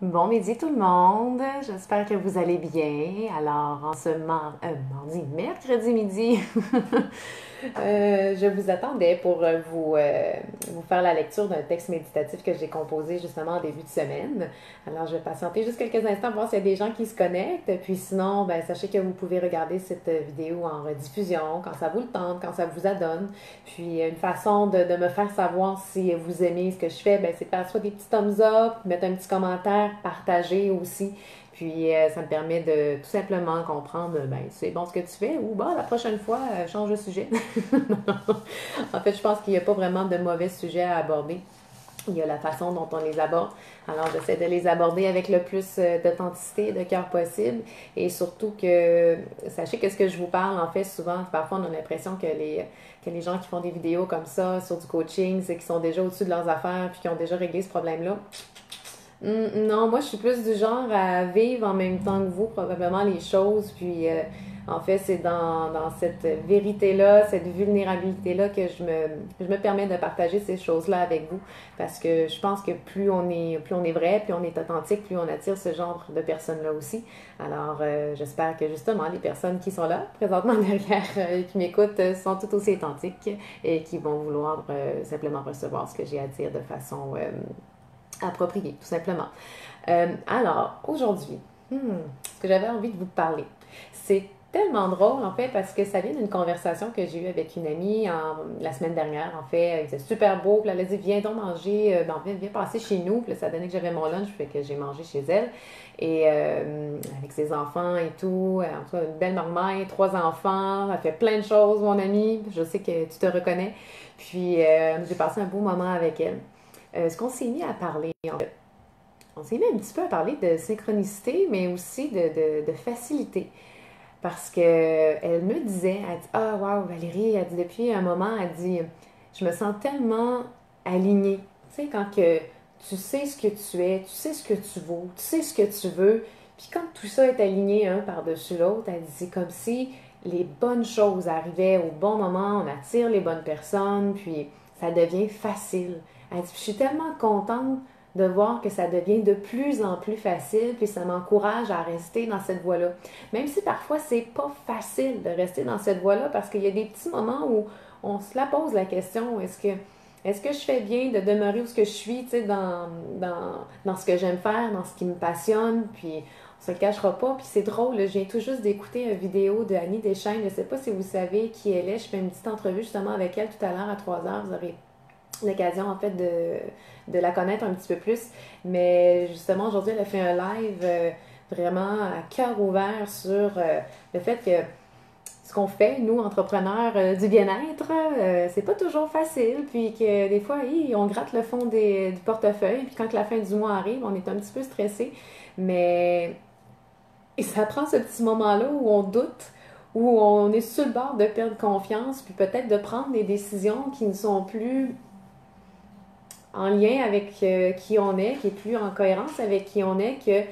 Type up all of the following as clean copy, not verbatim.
Bon midi tout le monde, j'espère que vous allez bien. Alors, en ce mercredi midi, je vous attendais pour vous faire la lecture d'un texte méditatif que j'ai composé justement en début de semaine. Alors, je vais patienter juste quelques instants, voir s'il y a des gens qui se connectent. Puis sinon, ben, sachez que vous pouvez regarder cette vidéo en rediffusion quand ça vous le tente, quand ça vous adonne. Puis, une façon de me faire savoir si vous aimez ce que je fais, ben, c'est de faire soit des petits thumbs up, mettre un petit commentaire, partager aussi. Puis ça me permet de tout simplement comprendre, ben, c'est bon ce que tu fais ou bah, la prochaine fois, change de sujet. En fait, je pense qu'il n'y a pas vraiment de mauvais sujets à aborder. Il y a la façon dont on les aborde. Alors, j'essaie de les aborder avec le plus d'authenticité et de cœur possible. Et surtout que, sachez que ce que je vous parle, en fait, souvent, parfois, on a l'impression que les gens qui font des vidéos comme ça sur du coaching, c'est qu'ils sont déjà au-dessus de leurs affaires puis qu'ils ont déjà réglé ce problème-là. Non, moi je suis plus du genre à vivre en même temps que vous probablement les choses. Puis en fait, c'est dans cette vérité-là, cette vulnérabilité-là que je me permets de partager ces choses-là avec vous. Parce que je pense que plus on est vrai, plus on est authentique, plus on attire ce genre de personnes-là aussi. Alors j'espère que justement les personnes qui sont là, présentement derrière, qui m'écoutent, sont tout aussi authentiques et qui vont vouloir simplement recevoir ce que j'ai à dire de façon approprié, tout simplement. Alors, aujourd'hui, ce que j'avais envie de vous parler, c'est tellement drôle, en fait, parce que ça vient d'une conversation que j'ai eue avec une amie la semaine dernière. En fait, il faisait super beau, puis elle a dit, viens donc manger, viens passer chez nous. Puis là, ça donnait que j'avais mon lunch, fait que j'ai mangé chez elle. Et avec ses enfants et tout, en tout cas, une belle marmaille, 3 enfants, elle fait plein de choses, mon amie. Je sais que tu te reconnais. Puis, j'ai passé un beau moment avec elle. Ce qu'on s'est mis à parler, en fait, on s'est mis un petit peu à parler de synchronicité, mais aussi de facilité. Parce que elle me disait, elle dit, ah, wow, Valérie, elle dit, depuis un moment, elle dit, je me sens tellement alignée. Tu sais, quand que tu sais ce que tu es, tu sais ce que tu vaux, tu sais ce que tu veux, puis quand tout ça est aligné un par-dessus l'autre, elle dit, c'est comme si les bonnes choses arrivaient au bon moment, on attire les bonnes personnes, puis ça devient facile. Elle dit, je suis tellement contente de voir que ça devient de plus en plus facile, puis ça m'encourage à rester dans cette voie-là. Même si parfois c'est pas facile de rester dans cette voie-là, parce qu'il y a des petits moments où on se la pose la question, est-ce que je fais bien de demeurer où ce que je suis, tu sais, dans ce que j'aime faire, dans ce qui me passionne, puis on se le cachera pas. Puis c'est drôle, là, je viens tout juste d'écouter une vidéo de Annie Deschênes, je sais pas si vous savez qui elle est, je fais une petite entrevue justement avec elle tout à l'heure à 3 heures, vous aurez l'occasion en fait de la connaître un petit peu plus. Mais justement, aujourd'hui, elle a fait un live vraiment à cœur ouvert sur le fait que ce qu'on fait, nous, entrepreneurs du bien-être, c'est pas toujours facile. Puis que des fois, on gratte le fond du portefeuille. Puis quand la fin du mois arrive, on est un petit peu stressé. Mais et ça prend ce petit moment-là où on doute, où on est sur le bord de perdre confiance, puis peut-être de prendre des décisions qui ne sont plus en lien avec qui on est, qui est plus en cohérence avec qui on est, que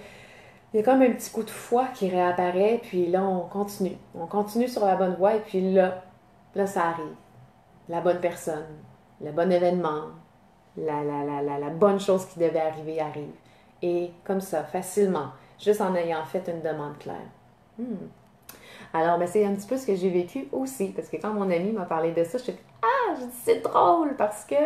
il y a comme un petit coup de foi qui réapparaît, puis là, on continue. On continue sur la bonne voie, et puis là, ça arrive. La bonne personne, le bon événement, la bonne chose qui devait arriver arrive. Et comme ça, facilement, juste en ayant fait une demande claire. Hmm. Alors, ben, c'est un petit peu ce que j'ai vécu aussi, parce que quand mon ami m'a parlé de ça, je suis ah, je dis c'est drôle, parce que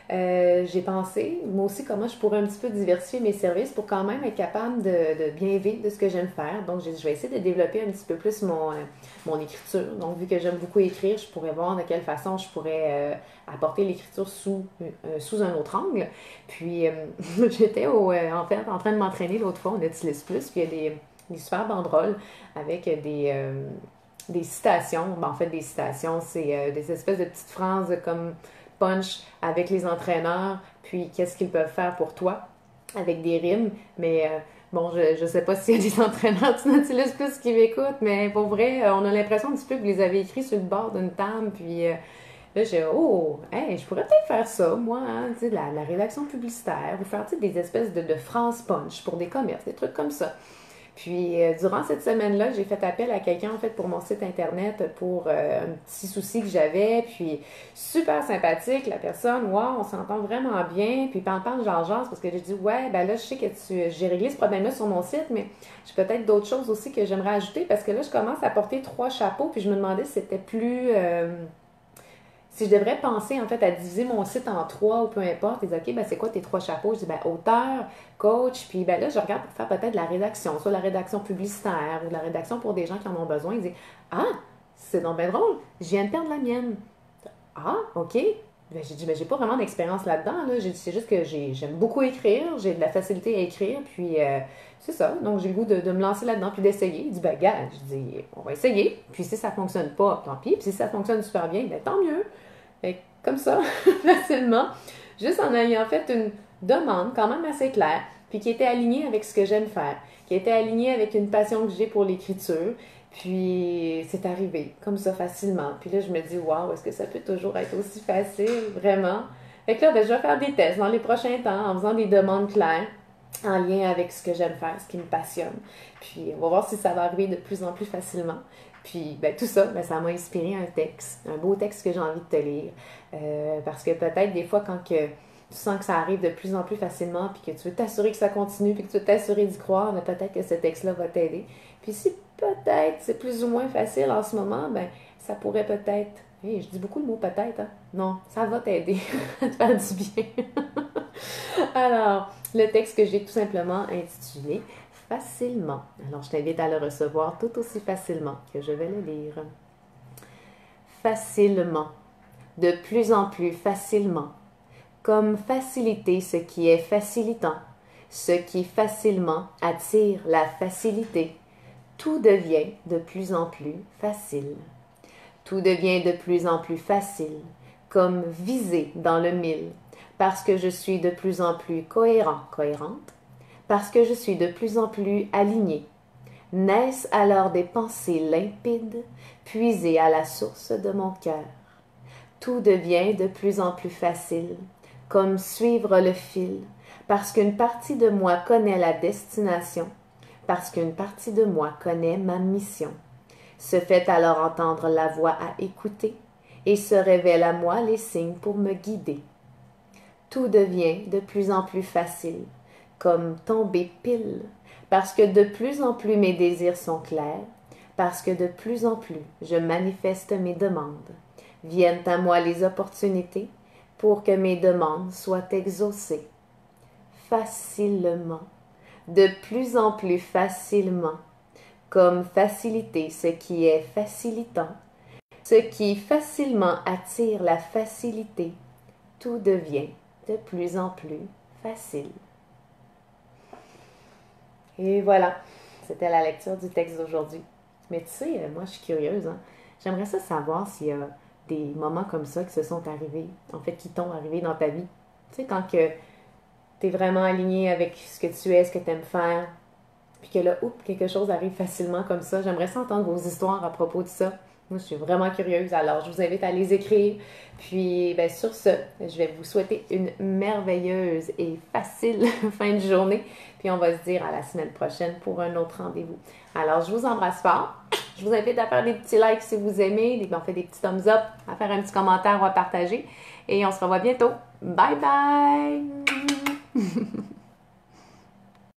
j'ai pensé, moi aussi, comment je pourrais un petit peu diversifier mes services pour quand même être capable de bien vivre de ce que j'aime faire. Donc, je vais essayer de développer un petit peu plus mon écriture. Donc, vu que j'aime beaucoup écrire, je pourrais voir de quelle façon je pourrais apporter l'écriture sous un autre angle. Puis, j'étais en fait en train de m'entraîner l'autre fois, on utilise plus, puis il y a des super banderoles avec des citations. Ben, en fait, des citations, c'est des espèces de petites phrases comme punch avec les entraîneurs, puis qu'est-ce qu'ils peuvent faire pour toi avec des rimes. Mais bon, je sais pas s'il y a des entraîneurs du Nautilus Plus qui m'écoutent, mais pour vrai, on a l'impression un petit peu que vous les avez écrits sur le bord d'une table, puis là, j'ai oh, hey, je pourrais peut-être faire ça, moi, hein, tu sais, la rédaction publicitaire, ou faire des espèces de phrases punch pour des commerces, des trucs comme ça. Puis, durant cette semaine-là, j'ai fait appel à quelqu'un, en fait, pour mon site Internet, pour un petit souci que j'avais. Puis, super sympathique, la personne. Wow, on s'entend vraiment bien. Puis, parle, genre, parce que j'ai dit, ouais, ben là, je sais que j'ai réglé ce problème-là sur mon site, mais j'ai peut-être d'autres choses aussi que j'aimerais ajouter parce que là, je commence à porter 3 chapeaux. Puis, je me demandais si c'était plus... si je devrais penser en fait à diviser mon site en 3 ou peu importe, ils disent OK, ben c'est quoi tes 3 chapeaux? Je dis ben auteur, coach, puis ben là je regarde pour faire peut-être de la rédaction, soit la rédaction publicitaire ou de la rédaction pour des gens qui en ont besoin. Ils disent ah, c'est donc bien drôle, je viens de perdre la mienne. Ah, OK. Ben, j'ai dit, ben, j'ai pas vraiment d'expérience là-dedans. Là. C'est juste que j'aime beaucoup écrire, j'ai de la facilité à écrire, puis c'est ça. Donc, j'ai le goût de me lancer là-dedans, puis d'essayer. Il dit, ben, gars, je dis, on va essayer. Puis si ça fonctionne pas, tant pis. Puis si ça fonctionne super bien, ben, tant mieux. Fait comme ça, facilement, juste en ayant fait une demande quand même assez claire, puis qui était alignée avec ce que j'aime faire, qui était alignée avec une passion que j'ai pour l'écriture. Puis c'est arrivé comme ça facilement. Puis là, je me dis, waouh, est-ce que ça peut toujours être aussi facile, vraiment? Fait que là, ben, je vais faire des tests dans les prochains temps en faisant des demandes claires en lien avec ce que j'aime faire, ce qui me passionne. Puis on va voir si ça va arriver de plus en plus facilement. Puis ben, tout ça, ben, ça m'a inspiré un texte, un beau texte que j'ai envie de te lire. Parce que peut-être des fois, quand tu sens que ça arrive de plus en plus facilement, puis que tu veux t'assurer que ça continue, puis que tu veux t'assurer d'y croire, ben, peut-être que ce texte-là va t'aider. Puis si peut-être c'est plus ou moins facile en ce moment, ben ça pourrait peut-être... Hey, je dis beaucoup le mot peut-être, hein? Non, ça va t'aider à te faire du bien. Alors, le texte que j'ai tout simplement intitulé Facilement. Alors, je t'invite à le recevoir tout aussi facilement que je vais le lire. Facilement. De plus en plus facilement. Comme faciliter ce qui est facilitant. Ce qui facilement attire la facilité. Tout devient de plus en plus facile. Tout devient de plus en plus facile, comme viser dans le mille, parce que je suis de plus en plus cohérent, cohérente, parce que je suis de plus en plus aligné. Naissent alors des pensées limpides, puisées à la source de mon cœur. Tout devient de plus en plus facile, comme suivre le fil, parce qu'une partie de moi connaît la destination, parce qu'une partie de moi connaît ma mission. Se fait alors entendre la voix à écouter, et se révèlent à moi les signes pour me guider. Tout devient de plus en plus facile, comme tomber pile, parce que de plus en plus mes désirs sont clairs, parce que de plus en plus je manifeste mes demandes. Viennent à moi les opportunités pour que mes demandes soient exaucées. Facilement, de plus en plus facilement, comme faciliter ce qui est facilitant, ce qui facilement attire la facilité, tout devient de plus en plus facile. Et voilà, c'était la lecture du texte d'aujourd'hui. Mais tu sais, moi je suis curieuse, hein? J'aimerais ça savoir s'il y a des moments comme ça qui se sont arrivés, en fait qui t'ont arrivé dans ta vie. Tu sais, quand que tu es vraiment aligné avec ce que tu es, ce que tu aimes faire, puis que là, oups, quelque chose arrive facilement comme ça. J'aimerais ça entendre vos histoires à propos de ça. Moi, je suis vraiment curieuse, alors je vous invite à les écrire. Puis, ben, sur ce, je vais vous souhaiter une merveilleuse et facile fin de journée. Puis, on va se dire à la semaine prochaine pour un autre rendez-vous. Alors, je vous embrasse fort. Je vous invite à faire des petits likes si vous aimez. On fait des petits thumbs up, à faire un petit commentaire ou à partager. Et on se revoit bientôt. Bye bye!